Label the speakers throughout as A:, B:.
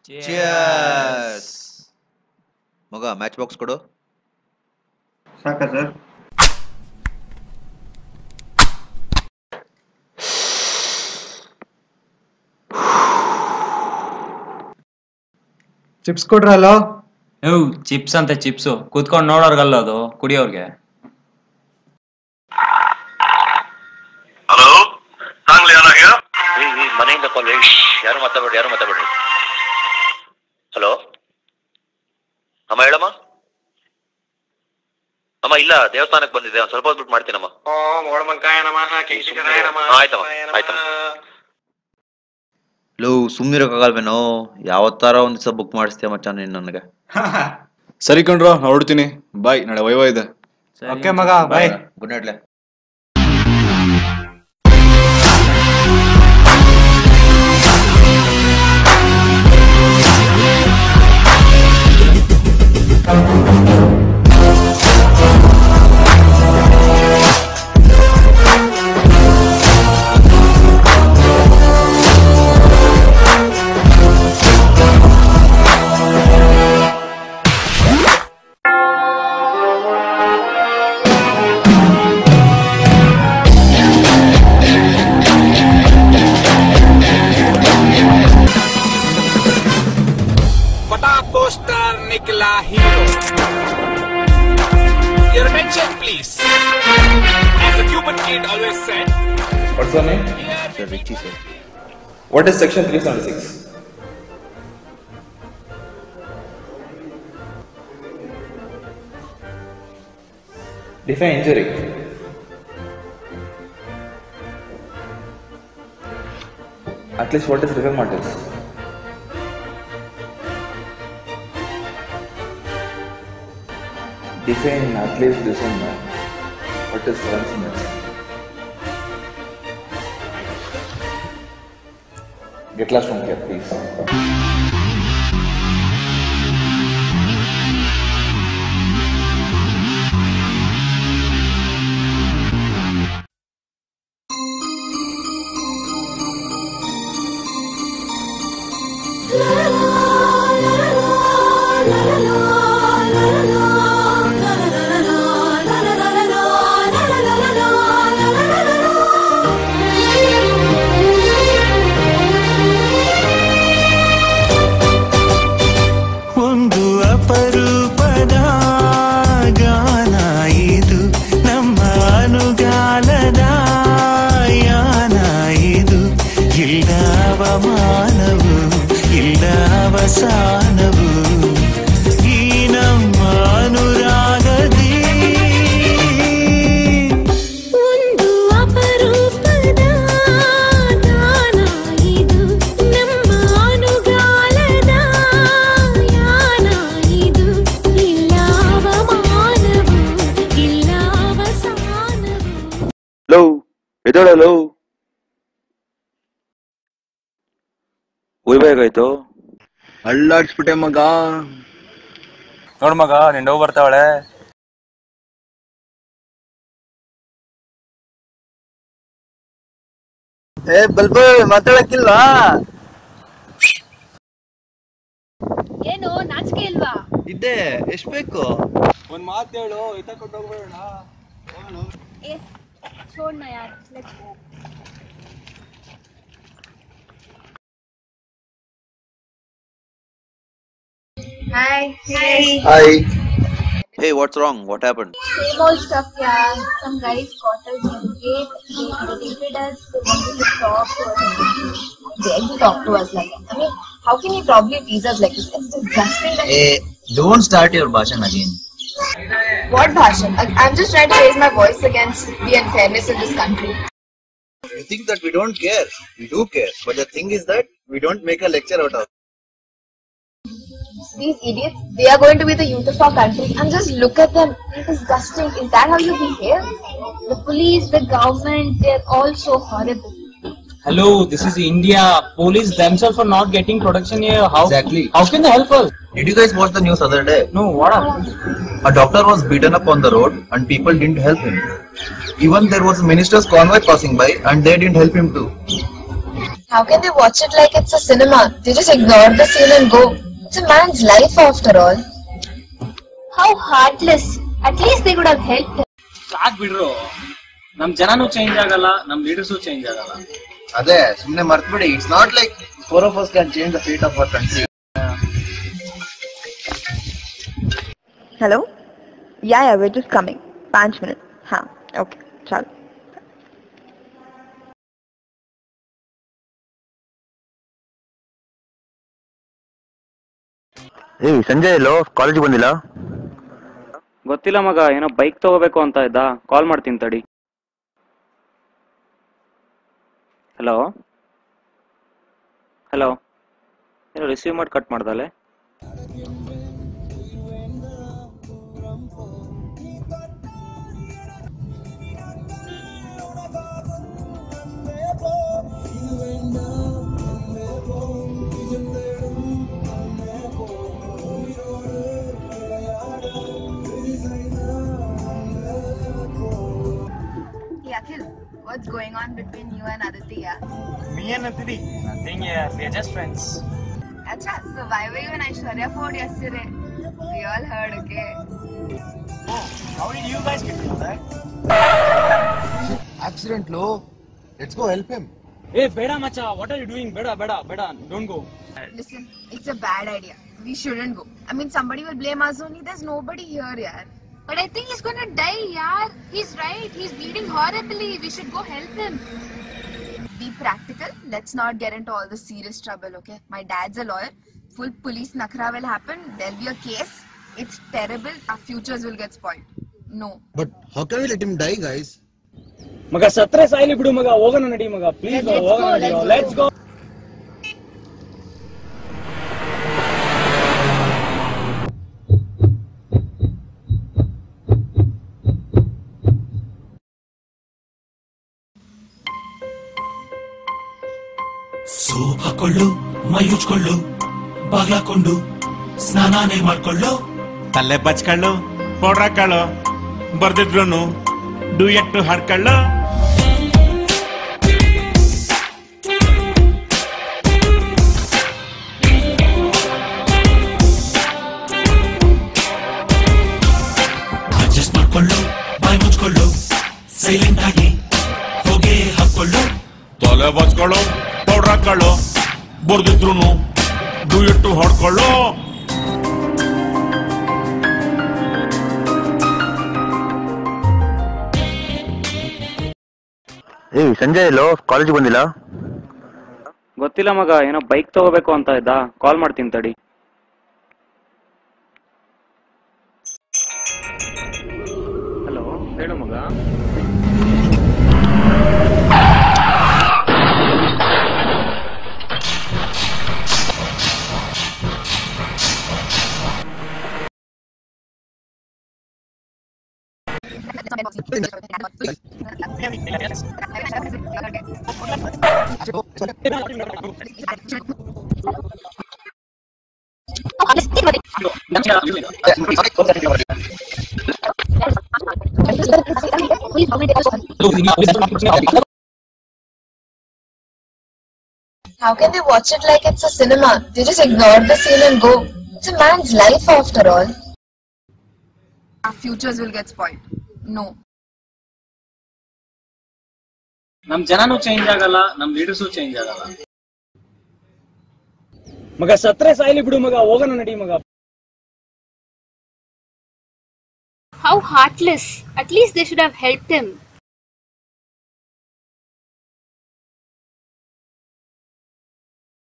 A: Cheers. ಮಗ match box ಕೊಡು.
B: ಸಾಕಾ ಸರ್? ಚಿಪ್ಸ್ ಕೊಡ್ರಲ್ಲ.
C: ಚಿಪ್ಸ್ ಅಂತ ಚಿಪ್ಸು ಕೂತ್ಕೊಂಡು ನೋಡೋರ್ಗಲ್ಲ ಅದು, ಕುಡಿಯೋರ್ಗೆ.
D: ಹಲೋ, ಮನೆಯಿಂದ ಕಾಲ್. ಯಾರು ಮಾತಾಡ್ಬೇಡ್ರಿ. ಹಲೋ ಅಮ್ಮ, ಹೇಳಮ್ಮ. ಅಮ್ಮ ಇಲ್ಲ, ದೇವಸ್ಥಾನಕ್ಕೆ ಬಂದಿದ್ದೆ, ಒಂದ್ ಸ್ವಲ್ಪ ಹೊತ್ತು ಮಾಡ್ತೀನಮ್ಮ. ಆಯ್ತಮ್ಮ.
A: ಲೋ ಸುಮ್ನಿರೋಕ್ಕಾಗಲ್ವೇನೋ, ಯಾವತ್ತಾರ ಒಂದ್ ದಿವಸ ಬುಕ್ ಮಾಡಿಸ್ತೀಯ ಮಚ್ಚ ನೀನ್ ನನಗೆ.
E: ಸರಿ ಕಣ್ರೋ, ಹೊರಡ್ತೀನಿ. ಬಾಯ್, ನಾಳೆ ವೈವ ಇದೆ.
B: ಓಕೆ ಮಗ, ಬಾಯ್.
A: Good ನೈಟ್ಲೆ.
F: Your attention, please. As the Cuban kid always said.
G: What's your name?
A: Sir Richie sir.
G: What is section 376? Define injury. At least what is rigor mortis? Define at least this one. What is ransominess? Get lost from here, please.
A: ಎದಳಲು ಹೋಗ್ಬೇಕಾಯ್ತು.
E: ಅಳ್ಳಾಡ್ಸ್ಬಿಟ್ಟೆ ಮಗ.
C: ನೋಡ್ ಮಗ, ನಿನ್ ಡವ್ ಬರ್ತಾವಳೆ.
B: ಬಲ್ಬಲ್ ಮಾತಾಡಕ್ಕಿಲ್ಲ.
H: ಏನು ನಾಚಿಕೆ ಇಲ್ವಾ?
B: ಇದ್ದೆ, ಎಷ್ಟ್ ಬೇಕು?
E: ಒಂದ್ ಮಾತು ಹೇಳು, ಇತ್ತ ಹೋಗ್ಬೇಡ.
H: छोड़ना यार, let's go. Hi.
A: Hey, what's wrong? What happened?
H: Same old stuff, yeah. Some guys caught us on gate. They irritated us. They wanted to talk to us. They didn't talk to us like that. I mean, how can you probably tease us like this? It's disgusting.
I: Hey, don't start your bhashan again.
H: What bhashan? I'm just trying to raise my voice against the unfairness in this country.
B: You think that we don't care? We do care. But the thing is that we don't make a lecture out of it.
H: these idiots, they are going to be the youth of our country. And just look at them. They're disgusting. Is that how you behave? The police, the government, they're all so horrible.
J: Hello, this is India. Police themselves are not getting protection here. How
I: Exactly.
J: How can they help us?
I: Did you guys watch the news other day?
J: No, what happened?
I: A doctor was beaten up on the road and people didn't help him. Even there was a minister's convoy passing by and they didn't help him too.
H: How can they watch it like it's a cinema? They just ignore the scene and go. It's a man's life after all. How heartless. At least they could have helped him.
J: ಸಾಕ್ ಬಿಡ್ರು. ನಮ್ ಜನನೂ change ಆಗಲ್ಲ, ನಮ್ leaders change ಆಗಲ್ಲ.
B: ಅದೇ ಸುಮ್ನೆ ಮರ್ತ್ಬಿಡಿ. It's not like 4 of us can change the fate of our country.
H: Hello? Yeah, we're just coming. 5 minutes. हाँ, okay. चलो.
D: ಸಂಜಯ್ ಎಲ್ಲೋ ಕಾಲೇಜಿಗೆ ಬಂದಿಲ್ಲ?
C: ಗೊತ್ತಿಲ್ಲ ಮಗ, ಏನೋ ಬೈಕ್ ತಗೋಬೇಕು ಅಂತ ಇದ್ದ. ಕಾಲ್ ಮಾಡ್ತೀನಿ ತಡಿ. ಹಲೋ ಹಲೋ, ಏನೋ ರಿಸೀವ್ ಮಾಡಿ cut ಮಾಡ್ದಲೆ.
H: Akhil, what's going on between you and Aditya?
J: Me and Aditi, nothing here. We're just friends.
H: Acha, so why were you and Aishwarya fought yesterday? We all heard, okay?
J: Oh, how did you guys get to know that?
B: Accident low. Let's go help him.
J: Hey, Beda Macha, what are you doing? Beda, don't go.
H: Listen, it's a bad idea. We shouldn't go. I mean, somebody will blame us only. There's nobody here, yaar. But I think he's gonna die, yaar. He's right. He's bleeding horribly. We should go help him. Be practical. Let's not get into all the serious trouble, okay? My dad's a lawyer. Full police nakra will happen. There'll be a case. It's terrible. Our futures will get spoiled. No.
B: But how can we let him die, guys?
J: ಮಗ ಸತ್ರೆ ಸಾಯ್ಲಿ ಬಿಡು ಮಗ, ಹೋಗೋಣ ನಡಿ ಮಗ, please ಹೋಗೋಣ ನಡಿ. Let's go.
F: Soap ಹಾಕೊಳ್ಳು, ಮೈ ಉಜ್ಕೊಳ್ಳು, ಬಾಗ್ಲಾಕೊಂಡು ಸ್ನಾನಾನೇ ಮಾಡ್ಕೊಳ್ಳು, ತಲೆ ಬಚ್ಕೊಳ್ಳು, powder ಹಾಕೊಳ್ಳು, ಬರ್ದಿದ್ರು duet ಹಾಡ್ಕೊಳ್ಳು. Adjust ಮಾಡ್ಕೊಳ್ಳು, ಬಾಯ್ ಮುಚ್ಕೊಳ್ಳು, silent ಆಗಿ ಹೋಗೇ ಹಾಕೊಳ್ಳು, ತಲೆ ಬಚ್ಕೊಳ್ಳು, ಪೌಡ್ರ್ ಹಾಕೊಳ್ಳು, ಬರ್ದಿದ್ರು ಡುಯೆಟ್ ಹಾಡ್ಕೊಳ್ಳು.
D: ಸಂಜಯ್ ಎಲ್ಲೋ ಕಾಲೇಜಿಗೆ ಬಂದಿಲ್ಲ?
C: ಗೊತ್ತಿಲ್ಲ ಮಗ, ಏನೋ ಬೈಕ್ ತಗೋಬೇಕು ಅಂತ ಇದ್ದ. ಕಾಲ್ ಮಾಡ್ತೀನಿ ತಡಿ. ಹಲೋ, ಹೇಳು ಮಗ.
H: How can they watch it like it's a cinema? They just ignore the scene and go. It's a man's life after all. Our futures will get spoiled. No.
J: ನಮ್ ಜನನೂ ಚೇಂಜ್ ಆಗಲ್ಲ, ನಮ್ ಲೀಡರ್ಸು ಚೇಂಜ್ ಆಗಲ್ಲ. ಮಗ ಸತ್ರೆ ಸಾಯ್ಲಿ ಬಿಡು ಮಗ, ಹೋಗೋಣ ನಡಿ ಮಗ.
K: How heartless. At least they should have helped him.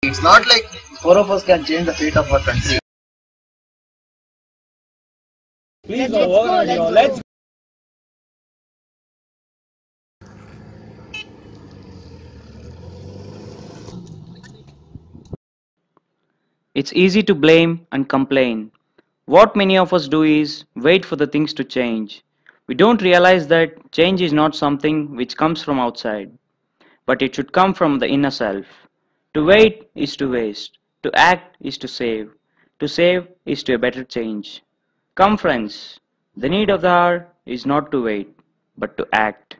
B: It's not like 4 of us can change the fate of our country.
J: Please ಹೋಗೋಣ ನಡಿ. Let's
L: It's easy to blame and complain. What many of us do is wait for the things to change. We don't realize that change is not something which comes from outside, but it should come from the inner self. To wait is to waste. To act is to save. To save is to a better change. Come, friends. The need of the hour is not to wait, but to act.